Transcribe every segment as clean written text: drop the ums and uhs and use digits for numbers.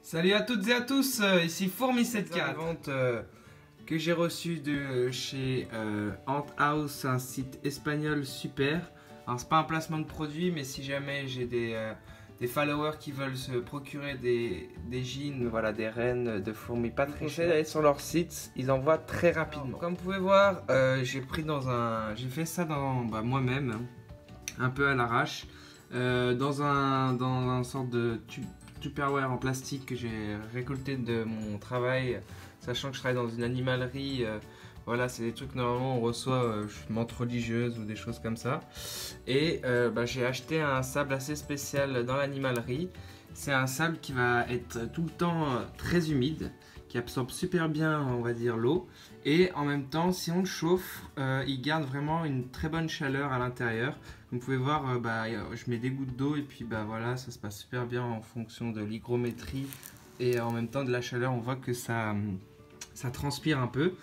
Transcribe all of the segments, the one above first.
Salut à toutes et à tous, ici Fourmi74. Vente que j'ai reçue de chez Ant House, un site espagnol super. Alors c'est pas un placement de produit, mais si jamais j'ai des followers qui veulent se procurer des jeans, voilà, des rennes de fourmis pas très chères, d'aller sur leur site, ils envoient très rapidement. Alors, comme vous pouvez voir, j'ai fait ça dans moi-même, un peu à l'arrache, dans un sorte de Tupperware en plastique que j'ai récolté de mon travail, sachant que je travaille dans une animalerie. Voilà, c'est des trucs que normalement on reçoit menthe religieuse ou des choses comme ça. Et j'ai acheté un sable assez spécial dans l'animalerie. C'est un sable qui va être tout le temps très humide, qui absorbe super bien, on va dire, l'eau. Et en même temps, si on le chauffe, il garde vraiment une très bonne chaleur à l'intérieur. Vous pouvez voir, je mets des gouttes d'eau et puis voilà, ça se passe super bien en fonction de l'hygrométrie et en même temps de la chaleur. On voit que ça transpire un peu.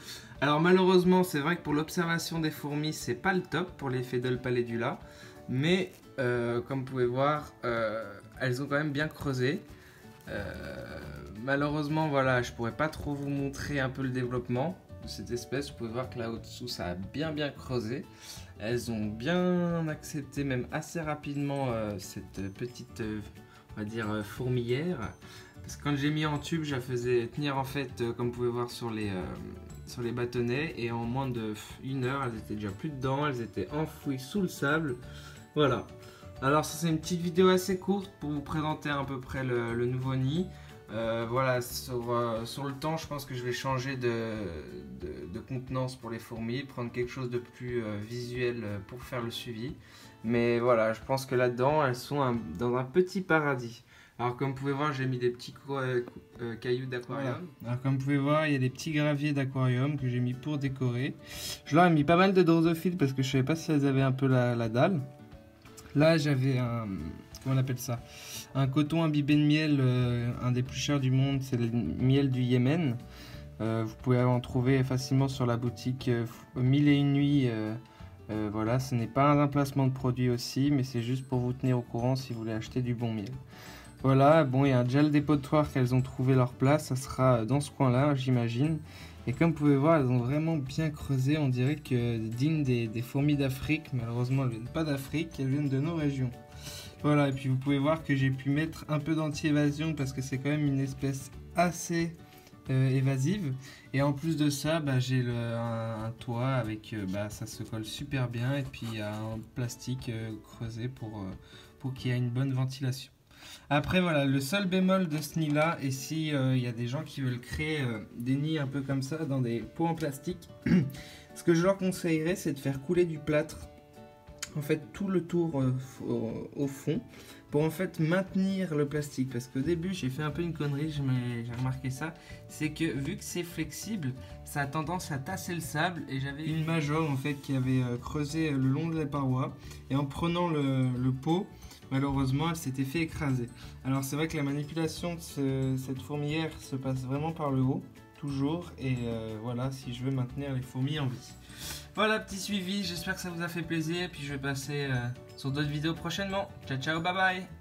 Alors malheureusement, c'est vrai que pour l'observation des fourmis, c'est pas le top pour l'effet Phaedole pallidula, mais comme vous pouvez voir, elles ont quand même bien creusé. Malheureusement, voilà, je pourrais pas trop vous montrer un peu le développement de cette espèce. Vous pouvez voir que là au-dessous, ça a bien creusé. Elles ont bien accepté, même assez rapidement, cette petite, on va dire, fourmilière. Parce que quand j'ai mis en tube, je la faisais tenir en fait, comme vous pouvez voir sur les bâtonnets, et en moins de 1 heure, elles étaient déjà plus dedans, elles étaient enfouies sous le sable. Voilà. Alors ça, c'est une petite vidéo assez courte pour vous présenter à peu près le nouveau nid. Voilà, sur le temps, je pense que je vais changer de contenance pour les fourmis, prendre quelque chose de plus visuel pour faire le suivi. Mais voilà, je pense que là-dedans, elles sont dans un petit paradis. Alors comme vous pouvez voir, j'ai mis des petits cailloux d'aquarium. Voilà. Alors comme vous pouvez voir, il y a des petits graviers d'aquarium que j'ai mis pour décorer. Je leur ai mis pas mal de drosophiles parce que je savais pas si elles avaient un peu la dalle. Là, j'avais un... comment on appelle ça? Un coton imbibé de miel, un des plus chers du monde, c'est le miel du Yémen. Vous pouvez en trouver facilement sur la boutique 1001 nuits. Voilà, ce n'est pas un placement de produit aussi, mais c'est juste pour vous tenir au courant si vous voulez acheter du bon miel. Voilà, bon, il y a un gel dépotoir qu'elles ont trouvé leur place, ça sera dans ce coin-là, j'imagine. Et comme vous pouvez voir, elles ont vraiment bien creusé, on dirait que dignes des fourmis d'Afrique. Malheureusement, elles ne viennent pas d'Afrique, elles viennent de nos régions. Voilà, et puis vous pouvez voir que j'ai pu mettre un peu d'anti-évasion parce que c'est quand même une espèce assez évasive. Et en plus de ça, j'ai un toit avec, ça se colle super bien. Et puis il y a un plastique creusé pour qu'il y ait une bonne ventilation. Après voilà, le seul bémol de ce nid là, et si il y a des gens qui veulent créer des nids un peu comme ça dans des pots en plastique, ce que je leur conseillerais, c'est de faire couler du plâtre en fait tout le tour au fond pour en fait maintenir le plastique. Parce qu'au début j'ai fait un peu une connerie, j'ai remarqué ça, c'est que vu que c'est flexible, ça a tendance à tasser le sable, et j'avais une major en fait qui avait creusé le long de la paroi, et en prenant le pot, malheureusement, elle s'était fait écraser. Alors c'est vrai que la manipulation de cette fourmilière se passe vraiment par le haut, toujours, et voilà, si je veux maintenir les fourmis en vie. Voilà, petit suivi, j'espère que ça vous a fait plaisir, puis je vais passer sur d'autres vidéos prochainement. Ciao, ciao, bye bye.